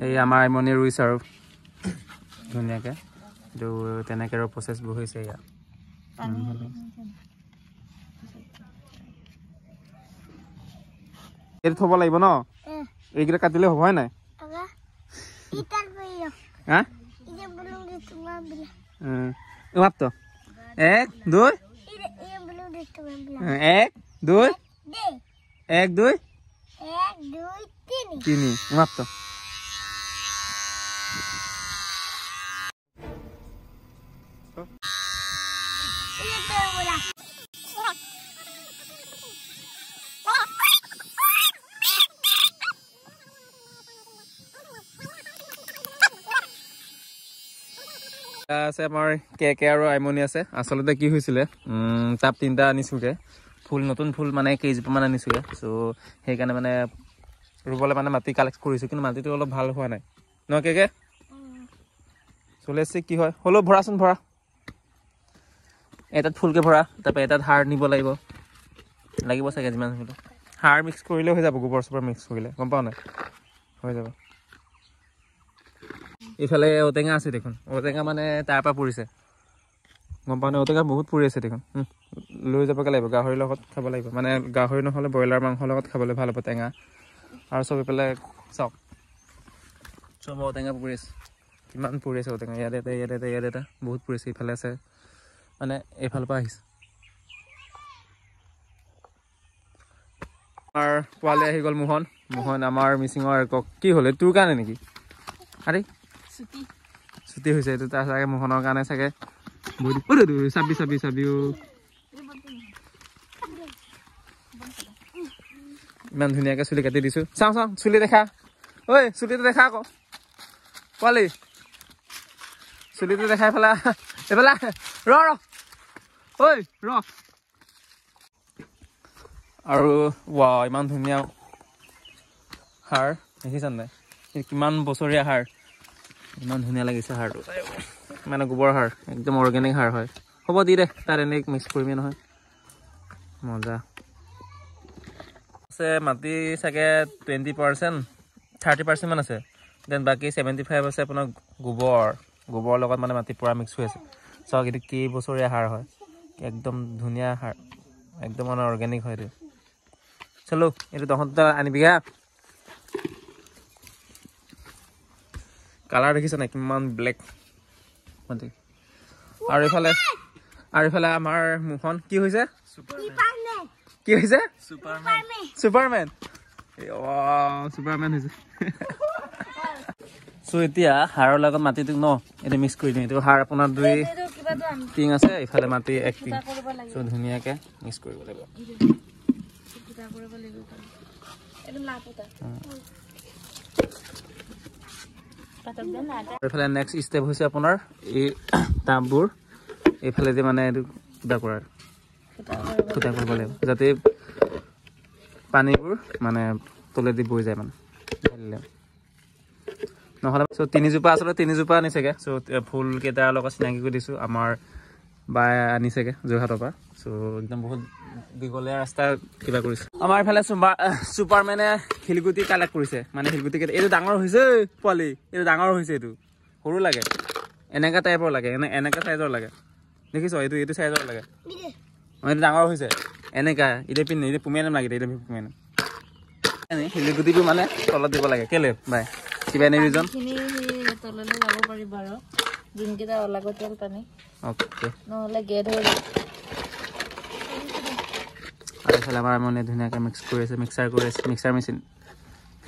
এই আমাৰ আইমনি ৰুইছে আৰু ধুনীয়াকে এইটো তেনেকে আৰু প্ৰচেছ বোৰ হৈছে ইয়াত এইটো থব লাগিব ন এইকেইটা কাটিলে হ'ব হয় নাই হা মাত্ৰ 1 2 1 2 1 2 3 মাত্ৰ আছে আমাৰ কে আৰু আইমনি আছে আসলতে কি হৈছিলে টাপ 3টা আনিছোগে ফুল নতুন ফুল মানে কেইজোপা মান আনিছোগে সো সেইকাৰণে মানে ৰুবলৈ মানে মাটি কালেক্ট কৰিছো কিন্তু মাটিটো অলপ ভাল হোৱা নাই ন কে চলে আছে কি হয় হলো ভৰাচোন ভৰা এটাত ফুলকে ভৰা তাৰপৰা এটাত হাড় নিব লাগিব চাগে যিমান হলো হাড় মিক্স কৰিলে হৈ যাব গোবৰ চোবৰ মিক্স কৰিলে গম পাও নাই হৈ যাব ইফালে ঔটেঙা আছে দেখোন ঔটেঙা মানে তাৰ পৰা পৰিছে গম পাও নাই ঔটেঙা বহুত পৰি আছে দেখোন লৈ যাবগে লাগিব গাহৰিৰ লগত খাব লাগিব মানে গাহৰি নহ'লে ব্ৰইলাৰ মাংসৰ লগত খাবলৈ ভাল হ'ব টেঙা আৰু চব ইফালে চাওক চব ঔটেঙা পৰি আছে কিমান পৰি আছে ঔটেঙা ইয়াত এটা বহুত পৰি আছে ইফালে আছে মানে এইফালৰ পৰা আহিছে আমাৰ পোৱালি আহি গ'ল মোহন আমাৰ মিচিঙৰ কি হ'লে তোৰ কাৰণে নেকি আৰে ছুটি হৈছে এইটো তাৰ চাগে মোহনৰ কাৰণে চাগে চাবি ইমান ধুনীয়াকে চুলি কাটি দিছো চাওঁ চুলি দেখা ঐ চুলিটো দেখা আকৌ পোৱালি চুলিটো দেখাই এইফালে ৰ ঐ ৰ আৰু ৱা ইমান ধুনীয়া হাড় দেখিছা নাই কিমান বছৰীয়া হাড় ইমান ধুনীয়া লাগিছে হাড়টো মানে গোবৰ হাড় একদম অৰ্গেনিক হাড় হয় হ'ব দি দে তাত এনেই মিক্স কৰিবি নহয় মজা আছে মাটি চাগে 20% 30% মান আছে দেন বাকী 75 আছে আপোনাৰ গোবৰ লগত মানে মাটি পুৰা মিক্স হৈ আছে চাওক এইটো কি বছৰীয়া হাড় হয় একদম ধুনীয়া হাড় একদম মানে অৰ্গেনিক হয় এইটো চলো এইটো তহঁত আনিবি হা কালাৰ দেখিছে নাই কিমান ব্লেক মাটি আৰু এইফালে আমাৰ মোহন কি হৈছে চুপাৰমেন হৈছে সো এতিয়া হাড়ৰ লগত মাটিটো ন এইটো মিক্স কৰি দিম এইটো হাড় আপোনাৰ 2 টিং আছে ইফালে মাটি 1 টিং সো ধুনীয়াকে মিক্স কৰিব লাগিব এইফালে নেক্সট ষ্টেপ হৈছে আপোনাৰ এই টাববোৰ এইফালে যে মানে এইটো কিবা কৰাৰ ফুটা কৰিব লাগিব যাতে পানীবোৰ মানে তলেদি বৈ যায় মানে নহ'লে চ' 3জোপা আচলতে 3জোপা আনিছেগে চ' ফুল কেইটাৰ লগত চিনাকি কৰি দিছোঁ আমাৰ বাই আনিছেগে যোৰহাটৰ পৰা চ' একদম বহুত দীঘলীয়া ৰাস্তা কিবা কৰিছে আমাৰ এইফালে চুপাৰমেনে শিলগুটি কালেক্ট কৰিছে মানে শিলগুটি এইটো ডাঙৰ হৈছে পোৱালি এইটো ডাঙৰ হৈছে এইটো সৰু লাগে এনেকা টাইপৰ লাগে এনেকা চাইজৰ লাগে দেখিছ এইটো চাইজৰ লাগে এইটো ডাঙৰ হৈছে এনেকা এতিয়া পিন্ধি এতিয়া পুমিয়াই নাম লাগে এতিয়া পুমিয়াই নাম শিলগুটিটো মানে তলত দিব লাগে কেলে বাই কিবা এনে ৰিজন তললৈ যাব পাৰিব আৰু দিনকেইটা অলাগতিয়াল পানী অ'কে নহ'লে গেট হৈ যাব আৰু এইফালে আমাৰ মানে ধুনীয়াকৈ মিক্স কৰি আছে মিক্সাৰ মেচিন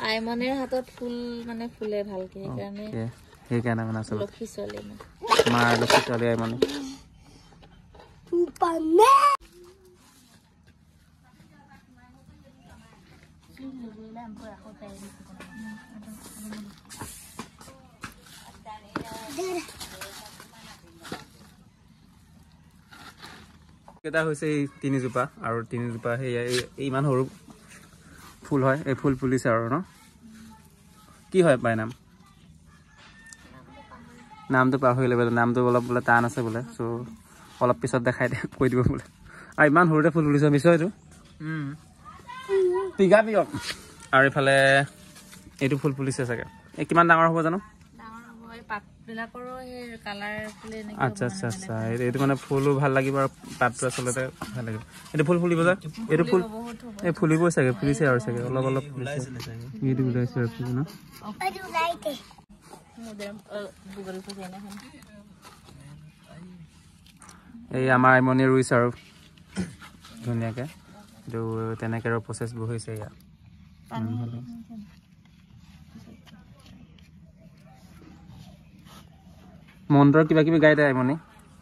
আইমনিৰ হাতত ফুল মানে ফুলে ভালকে সেইকাৰণে মানে আচলতে লক্ষী ছোৱালী আমাৰ লক্ষী ছোৱালী আইমনি কেইটা হৈছে এই 3জোপা আৰু 3জোপা সেই ইমান সৰু ফুল হয় এই ফুল ফুলিছে আৰু ন কি হয় পাই নামটো পাহৰিলে বোলে নামটো অলপ বোলে টান আছে বোলে চ' অলপ পিছত দেখাই কৈ দিব বোলে আৰু ইমান সৰুতে ফুল ফুলিছে মিছ এইটো পিগা পিয় আৰু ইফালে এইটো ফুল ফুলিছে চাগে এই কিমান ডাঙৰ হ'ব জানো আচ্ছা আচ্ছা আচ্ছা এইটো মানে ফুলো ভাল লাগিব আৰু পাতটো আচলতে ভাল লাগিব এইটো ফুল ফুলিব যা এইটো ফুল এই ফুলিবই চাগে ফুলিছে আৰু চাগে অলপ অলপ ফুলিছে এইটো ওলাইছে আৰু ফুল ন এই আমাৰ আইমনি ৰুইছে আৰু ধুনীয়াকে এইটো তেনেকে আৰু প্ৰচেছবোৰ হৈছে ইয়াত মন্ত্ৰ কিবা কিবি গাই দে আইমনি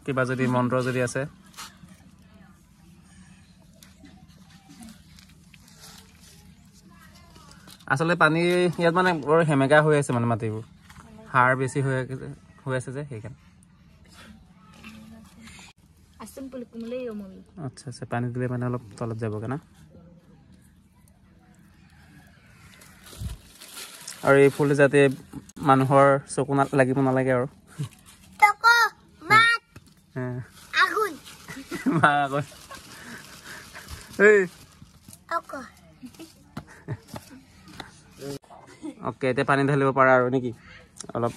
কিবা যদি মন্ত্ৰ যদি আছে আচলতে পানী ইয়াত মানে বৰ হেমেকা হৈ আছে মানে মাটিবোৰ সাৰ বেছি হৈ আছে যে সেইকাৰণে আচ্ছা আচ্ছা পানী দিলে মানে অলপ তলত যাবগৈ না আৰু এই ফুলটো যাতে মানুহৰ চকু লাগিব নালাগে আৰু অ'কে এতিয়া পানী ঢালিব পাৰা আৰু নেকি অলপ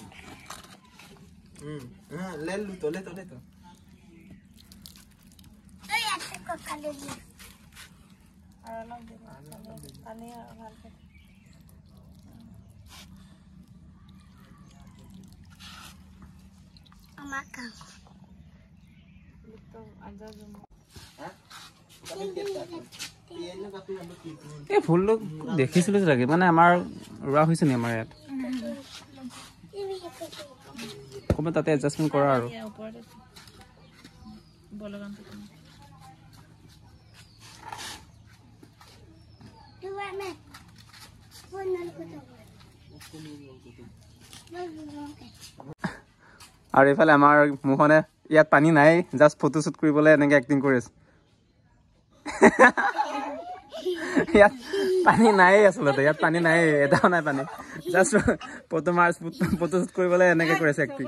এই ফুলটো দেখিছিলো চাগে মানে আমাৰ ৰোৱা হৈছে নি আমাৰ ইয়াত অকণমান তাতে এডজাষ্টমেণ্ট কৰা আৰু আৰু এইফালে আমাৰ মোহনে ইয়াত পানী নাই জাষ্ট ফটো শ্বুট কৰিবলৈ এনেকে এক্টিং কৰি আছে ইয়াত পানী নাই আচলতে ইয়াত পানী নাই এটাও নাই পানী জাষ্ট ফটো শ্বুট কৰিবলৈ এনেকে কৰি আছে এক্টিং